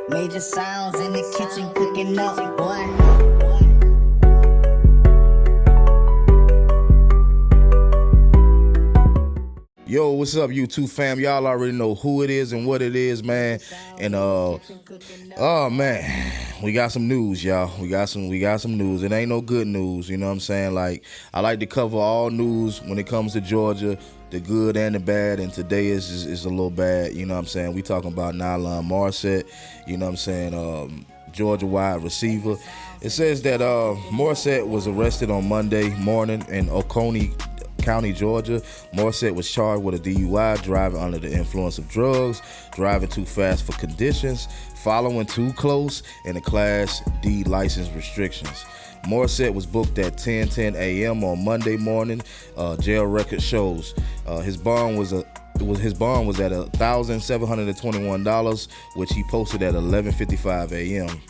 Major sounds in the kitchen cooking up, boy. Yo, what's up, YouTube fam? Y'all already know who it is and what it is, man. And oh man, we got some news, y'all. We got some news. It ain't no good news, you know what I'm saying? Like, I like to cover all news when it comes to Georgia, the good and the bad, and today is a little bad, you know what I'm saying? We talking about Nylon Morrissette, you know what I'm saying? Georgia wide receiver. It says that Morrissette was arrested on Monday morning in Oconee County, Georgia. Morrissette was charged with a DUI, driving under the influence of drugs, driving too fast for conditions, following too close, and the Class D license restrictions. Morrissette was booked at 10:10 a.m. on Monday morning. Jail record shows his bond was at $1,721, which he posted at 11:55 a.m.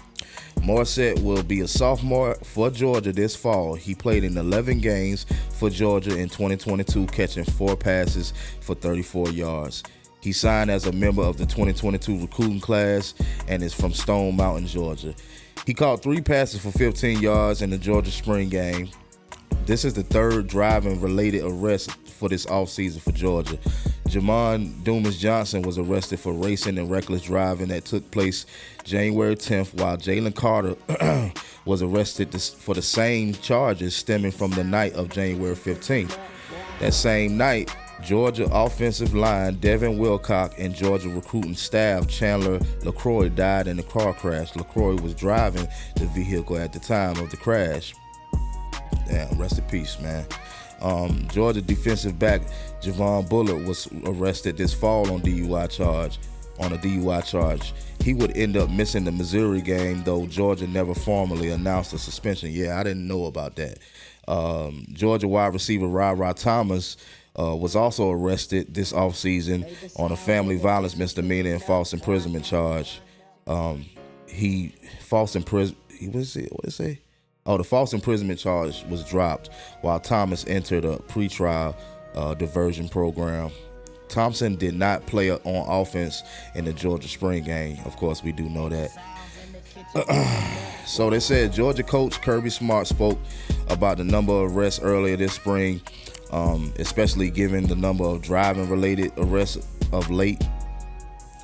Morrissette will be a sophomore for Georgia this fall. He played in 11 games for Georgia in 2022, catching 4 passes for 34 yards. He signed as a member of the 2022 recruiting class and is from Stone Mountain, Georgia. He caught 3 passes for 15 yards in the Georgia spring game. This is the third driving-related arrest for this offseason for Georgia. Jamon Dumas Johnson was arrested for racing and reckless driving that took place January 10th, while Jalen Carter was arrested for the same charges stemming from the night of January 15th. That same night, Georgia offensive line Devin Wilcock and Georgia recruiting staff Chandler LaCroix died in a car crash. LaCroix was driving the vehicle at the time of the crash. Damn, rest in peace, man. Georgia defensive back Javon Bullard was arrested this fall on a DUI charge. He would end up missing the Missouri game, though Georgia never formally announced a suspension. Yeah, I didn't know about that. Georgia wide receiver Ra Thomas was also arrested this offseason on a family violence misdemeanor and false imprisonment charge. The false imprisonment charge was dropped while Thomas entered a pretrial diversion program. Thompson did not play on offense in the Georgia spring game. Of course, we do know that. So they said Georgia coach Kirby Smart spoke about the number of arrests earlier this spring, especially given the number of driving-related arrests of late.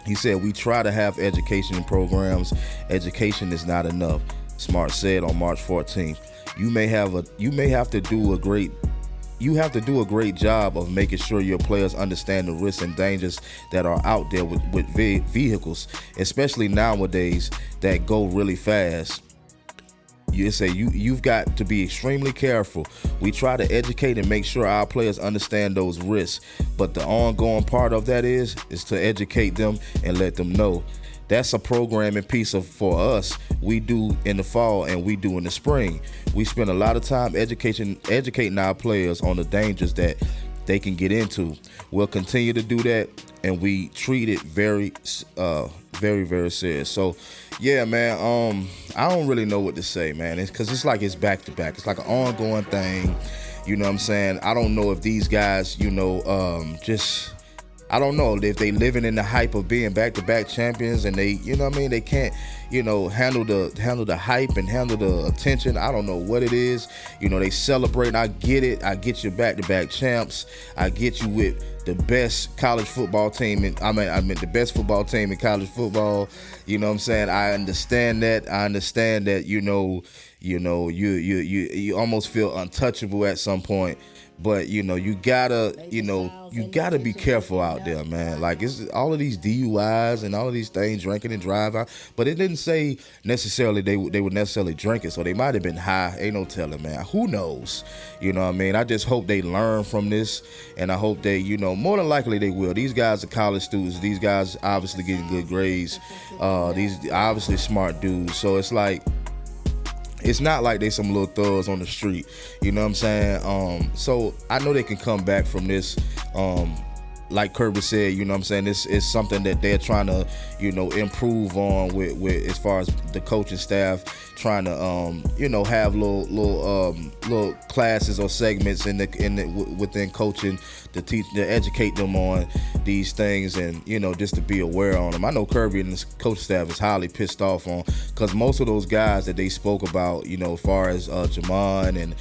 He said, "We try to have education programs. Education is not enough," Smart said on March 14th. You have to do a great job of making sure your players understand the risks and dangers that are out there with vehicles, especially nowadays that go really fast. You've got to be extremely careful. We try to educate and make sure our players understand those risks, but the ongoing part of that is to educate them and let them know. That's a programming piece for us. We do in the fall and we do in the spring. We spend a lot of time educating our players on the dangers that they can get into. We'll continue to do that, and we treat it very, very serious. So, yeah, man. I don't really know what to say, man. Because it's like it's back to back. It's like an ongoing thing. You know what I'm saying? I don't know if these guys, I don't know if they living in the hype of being back-to-back champions and they, you know what I mean, they can't, handle the hype and handle the attention. I don't know what it is. They celebrate. I get it. I get you back-to-back champs. I get you with the best college football team. The best football team in college football. You know what I'm saying? I understand that. You almost feel untouchable at some point. But you gotta be careful out there, man. Like, it's all of these DUIs and all of these things, drinking and driving. But it didn't say necessarily they would necessarily drink it, so they might have been high. Ain't no telling, man. Who knows? You know what I mean? I just hope they learn from this, and I hope they, more than likely they will. These guys are college students. These guys obviously getting good grades. These obviously smart dudes. So it's like, it's not like they some little thugs on the street, you know what I'm saying? So I know they can come back from this. Like Kirby said, you know what I'm saying, this is something that they're trying to, improve on with as far as the coaching staff, trying to, have little classes or segments within coaching to educate them on these things, and just to be aware on them. I know Kirby and his coach staff is highly pissed off on, because most of those guys that they spoke about, as far as Jamon and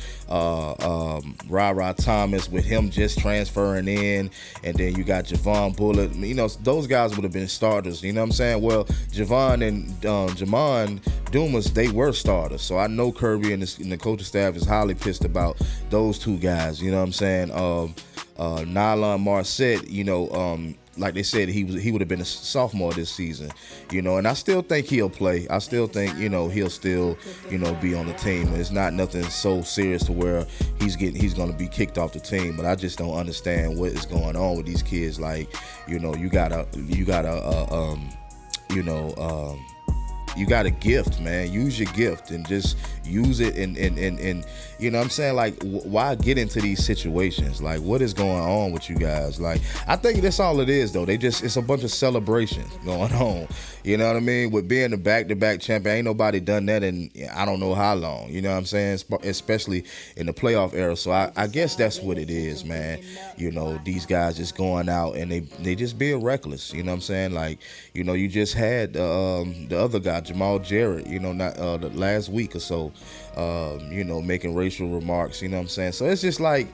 Ra Thomas, with him just transferring in, and then you got Javon Bullitt, those guys would have been starters. You know what I'm saying? Well, Javon and Jamon Dumas, they were starters. So I know Kirby and the coaching staff is highly pissed about those two guys. You know what I'm saying? Nylon Morrissette, like they said, he would have been a sophomore this season, and I still think he'll play. I still think, he'll still, be on the team. It's not nothing so serious to where he's going to be kicked off the team. But I just don't understand what is going on with these kids. Like, you got a gift, man. Use your gift and just use it, and you know what I'm saying? Like, why get into these situations? Like, what is going on with you guys? Like, I think that's all it is, though. It's a bunch of celebration going on. You know what I mean? With being the back-to-back champion, ain't nobody done that in I don't know how long. You know what I'm saying? Especially in the playoff era. So I guess that's what it is, man. These guys just going out and they just being reckless. You know what I'm saying? Like, you just had the other guy, Jamal Jarrett, not the last week or so, making racial remarks. You know what I'm saying? So it's just like,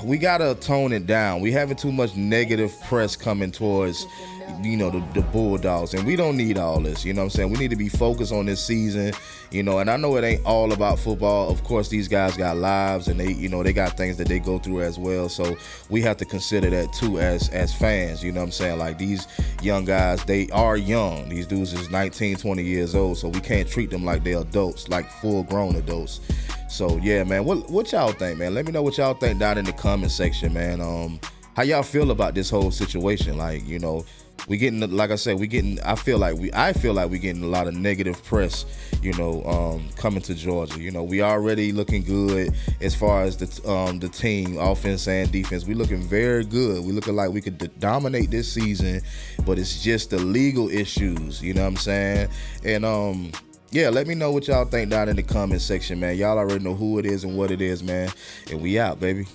we gotta tone it down. We having too much negative press coming towards, the Bulldogs, and we don't need all this. You know what I'm saying? We need to be focused on this season. And I know it ain't all about football. Of course, these guys got lives, and they got things that they go through as well. So we have to consider that too as fans. You know what I'm saying? Like, these young guys, they are young. These dudes is 19, 20 years old, so we can't treat them like they're adults, like full-grown adults. So yeah, man, what y'all think, man? Let me know what y'all think down in the comment section, man. How y'all feel about this whole situation? Like, we getting, like I said, I feel like we getting a lot of negative press, coming to Georgia. We already looking good as far as the team, offense and defense. We looking very good. We looking like we could dominate this season, but it's just the legal issues. You know what I'm saying? And yeah, let me know what y'all think down in the comment section, man. Y'all already know who it is and what it is, man. And we out, baby.